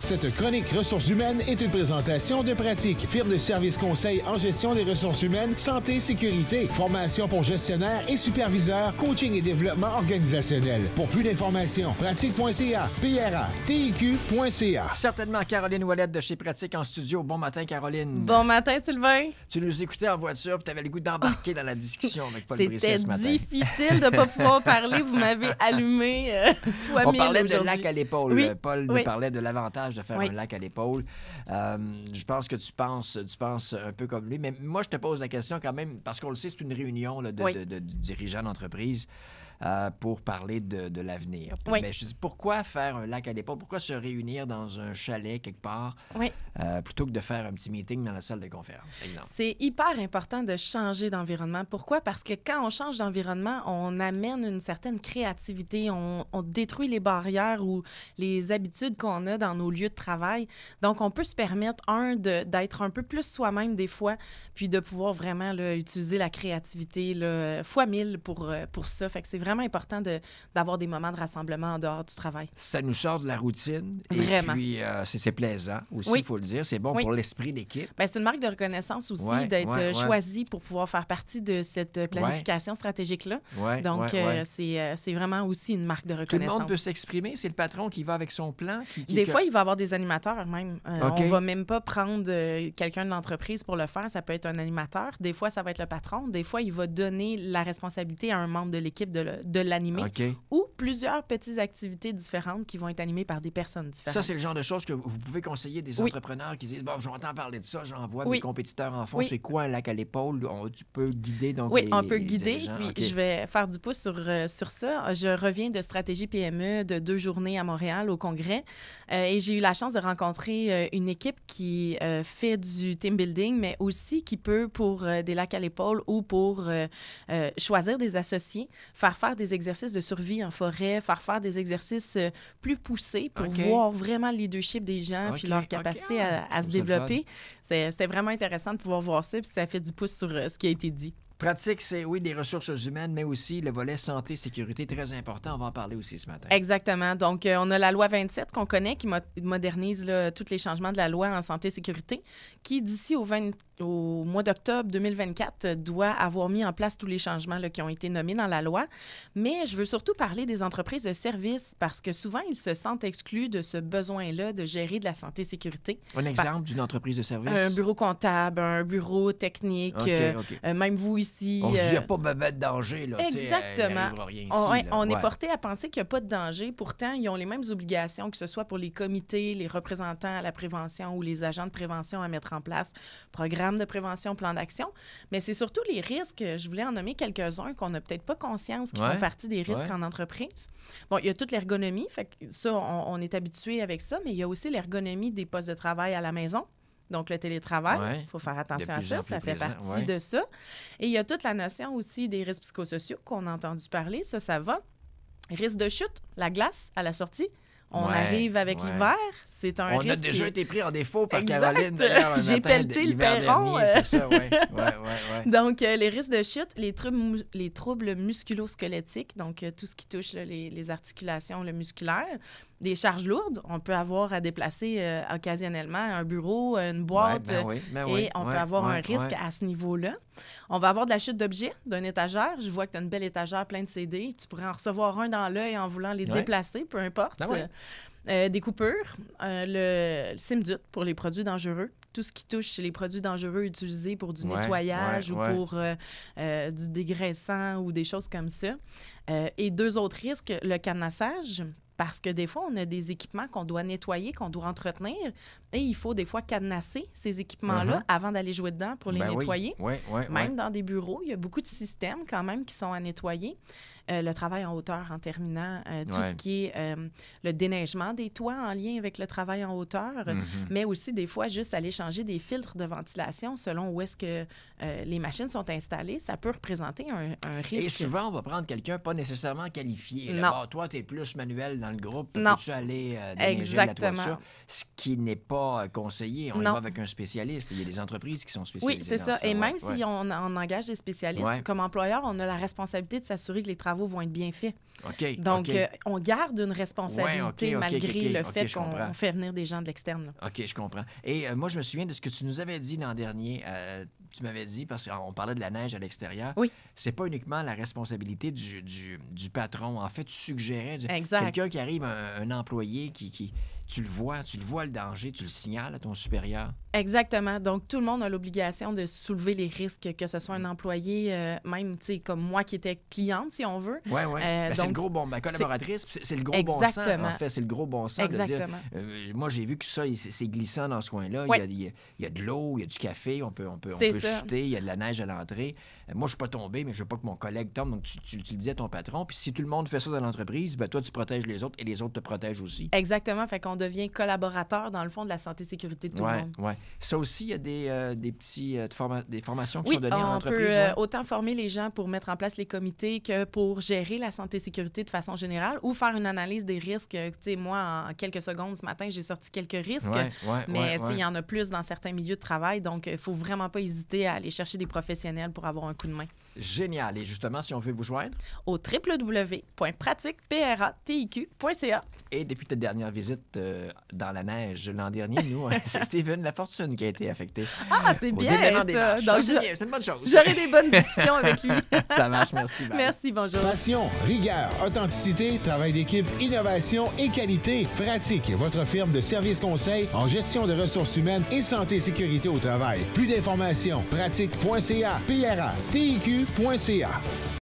Cette chronique ressources humaines est une présentation de Pratique, firme de services conseil en gestion des ressources humaines, santé, sécurité, formation pour gestionnaires et superviseurs, coaching et développement organisationnel. Pour plus d'informations, pratique.ca, PRA-TIQ.ca. Certainement Caroline Ouellette de chez Pratique en studio. Bon matin, Caroline. Bon matin, Sylvain. Tu nous écoutais en voiture et tu avais le goût d'embarquer dans la discussion avec Paul Brisset ce matin. C'était difficile de ne pas pouvoir parler. Vous m'avez allumé fois On 1000 parlait de aujourd'hui. lac à l'épaule. Oui. Paul nous parlait de l'avantage de faire Oui. un lac à l'épaule. Je pense que tu penses un peu comme lui. Mais moi, je te pose la question quand même, parce qu'on le sait, c'est une réunion là, de dirigeants d'entreprise pour parler de l'avenir. Oui. Mais je dis, pourquoi faire un lac à l'épaule? Pourquoi se réunir dans un chalet quelque part Oui. plutôt que de faire un petit meeting dans la salle de conférence, exemple? C'est hyper important de changer d'environnement. Pourquoi? Parce que quand on change d'environnement, on amène une certaine créativité, on détruit les barrières ou les habitudes qu'on a dans nos lieux de travail. Donc, on peut se permettre, d'être un peu plus soi-même des fois, puis de pouvoir vraiment là, utiliser la créativité là, fois 1000 pour ça. Fait que c'est vraiment important d'avoir des moments de rassemblement en dehors du travail. Ça nous sort de la routine. Vraiment. Et puis, c'est plaisant aussi, il faut le dire. C'est bon pour l'esprit d'équipe. Bien, c'est une marque de reconnaissance aussi d'être choisi pour pouvoir faire partie de cette planification stratégique-là. Donc, c'est vraiment aussi une marque de reconnaissance. Tout le monde peut s'exprimer. C'est le patron qui va avec son plan. Des fois, il va y avoir des animateurs même. On ne va même pas prendre quelqu'un de l'entreprise pour le faire. Ça peut être un animateur. Des fois, ça va être le patron. Des fois, il va donner la responsabilité à un membre de l'équipe de l'animer. Ou plusieurs petites activités différentes qui vont être animées par des personnes différentes. Ça, c'est le genre de choses que vous pouvez conseiller des entrepreneurs qui disent « Bon, j'entends parler de ça, j'en vois mes compétiteurs en font. C'est quoi un lac à l'épaule? » Tu peux guider donc on peut guider. Puis je vais faire du pouce sur ça. Je reviens de Stratégie PME de 2 journées à Montréal au congrès et j'ai eu la chance de rencontrer une équipe qui fait du team building, mais aussi qui peut, pour des lacs à l'épaule ou pour choisir des associés, faire des exercices de survie en forêt, faire des exercices plus poussés pour voir vraiment le leadership des gens puis leur capacité à se développer. C'était vraiment intéressant de pouvoir voir ça, puis ça fait du pouce sur ce qui a été dit. Pratique, c'est, des ressources humaines, mais aussi le volet santé-sécurité, très important. On va en parler aussi ce matin. Exactement. Donc, on a la loi 27 qu'on connaît, qui modernise là, tous les changements de la loi en santé-sécurité, qui, d'ici au mois d'octobre 2024, doit avoir mis en place tous les changements là, qui ont été nommés dans la loi. Mais je veux surtout parler des entreprises de services, parce que souvent, ils se sentent exclus de ce besoin-là de gérer de la santé-sécurité. Un exemple d'une entreprise de services? Un bureau comptable, un bureau technique, même vous ici. On se dit, il n'y a pas de danger. Là, exactement. Rien ici, on est porté à penser qu'il n'y a pas de danger. Pourtant, ils ont les mêmes obligations, que ce soit pour les comités, les représentants à la prévention ou les agents de prévention à mettre en place, programme de prévention, plan d'action. Mais c'est surtout les risques. Je voulais en nommer quelques-uns qu'on n'a peut-être pas conscience qui font partie des risques en entreprise. Bon, il y a toute l'ergonomie. Fait que ça, on est habitué avec ça, mais il y a aussi l'ergonomie des postes de travail à la maison. Donc, le télétravail, il faut faire attention à ça, ça fait partie de ça. Et il y a toute la notion aussi des risques psychosociaux qu'on a entendu parler, ça va. Risque de chute, la glace à la sortie. On arrive avec l'hiver, c'est un risque. On a déjà été pris en défaut par Caroline. J'ai pelleté le perron. C'est ça, oui. Donc, les risques de chute, les troubles musculo-squelettiques, donc tout ce qui touche là, les articulations musculaires, des charges lourdes, on peut avoir à déplacer occasionnellement un bureau, une boîte, et on peut avoir un risque à ce niveau-là. On va avoir de la chute d'objets d'une étagère. Je vois que tu as une belle étagère pleine de CD. Tu pourrais en recevoir un dans l'œil en voulant les déplacer, peu importe. Des coupures, le CIMDUT pour les produits dangereux. Tout ce qui touche les produits dangereux utilisés pour du nettoyage ou pour du dégraissant ou des choses comme ça. Et 2 autres risques, le cadenassage. Parce que des fois, on a des équipements qu'on doit nettoyer, qu'on doit entretenir, et il faut des fois cadenasser ces équipements-là avant d'aller jouer dedans pour les nettoyer. Même dans des bureaux, il y a beaucoup de systèmes quand même qui sont à nettoyer. Le travail en hauteur en terminant, tout ce qui est le déneigement des toits en lien avec le travail en hauteur, mais aussi des fois juste aller changer des filtres de ventilation selon où est-ce que les machines sont installées, ça peut représenter un risque. Et souvent, on va prendre quelqu'un pas nécessairement qualifié. Non. Bon, toi, tu es plus manuel dans le groupe, non. peux-tu aller déneiger la toiture? Ce qui n'est pas conseillé. On y va avec un spécialiste. Il y a des entreprises qui sont spécialisées dans ça. Et même si on engage des spécialistes, comme employeur, on a la responsabilité de s'assurer que les travaux travaux vont être bien faits. OK. Donc, OK. On garde une responsabilité malgré le fait je qu'on comprends. fait venir des gens de l'externe. Là. OK, je comprends. Et moi, je me souviens de ce que tu nous avais dit l'an dernier. Tu m'avais dit, parce qu'on parlait de la neige à l'extérieur, Oui. c'est pas uniquement la responsabilité du patron. En fait, tu suggérais Exact. quelqu'un qui arrive, un employé qui tu le vois le danger, tu le signales à ton supérieur. Exactement. Donc, tout le monde a l'obligation de soulever les risques, que ce soit un employé, même, tu sais, comme moi qui étais cliente, si on veut. Oui, oui. C'est le gros ma collaboratrice, c'est le gros bon sens, en fait. C'est le gros bon sens Exactement. de dire, moi, j'ai vu que ça, c'est glissant dans ce coin-là. Oui. Il y a de l'eau, il y a du café, on peut ça. chuter, il y a de la neige à l'entrée. Moi, je ne suis pas tombé, mais je ne veux pas que mon collègue tombe. Donc, tu le dis à ton patron. Puis si tout le monde fait ça dans l'entreprise, ben toi, tu protèges les autres et les autres te protègent aussi. Exactement. Fait qu'on devient collaborateur, dans le fond, de la santé et sécurité de tout le monde. Oui. Ça aussi, il y a des petits des formations qui Oui, sont données en on entreprise. peut autant former les gens pour mettre en place les comités que pour gérer la santé et sécurité de façon générale ou faire une analyse des risques. Tu sais, moi, en quelques secondes ce matin, j'ai sorti quelques risques, mais il y en a plus dans certains milieux de travail. Donc, il ne faut vraiment pas hésiter à aller chercher des professionnels pour avoir un coup de main. Génial. Et justement, si on veut vous joindre? Au www.pratiquepratiq.ca. Et depuis ta dernière visite dans la neige l'an dernier, nous, c'est Steven Lafortune qui a été affecté. Ah, c'est bien ça. Donc, c'est une bonne chose. J'aurai des bonnes discussions avec lui. Ça marche, merci. Bye. Merci, bonjour. Passion, rigueur, authenticité, travail d'équipe, innovation et qualité. Pratique, votre firme de services conseils en gestion de ressources humaines et santé et sécurité au travail. Plus d'informations, pratique.ca, PRA, TIQ.ca.